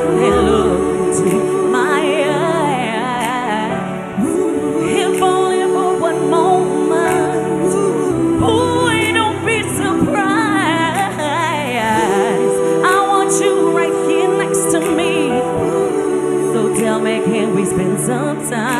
and look into my eyes. If only for one moment, boy, don't be surprised. I want you right here next to me. So tell me, can we spend some time?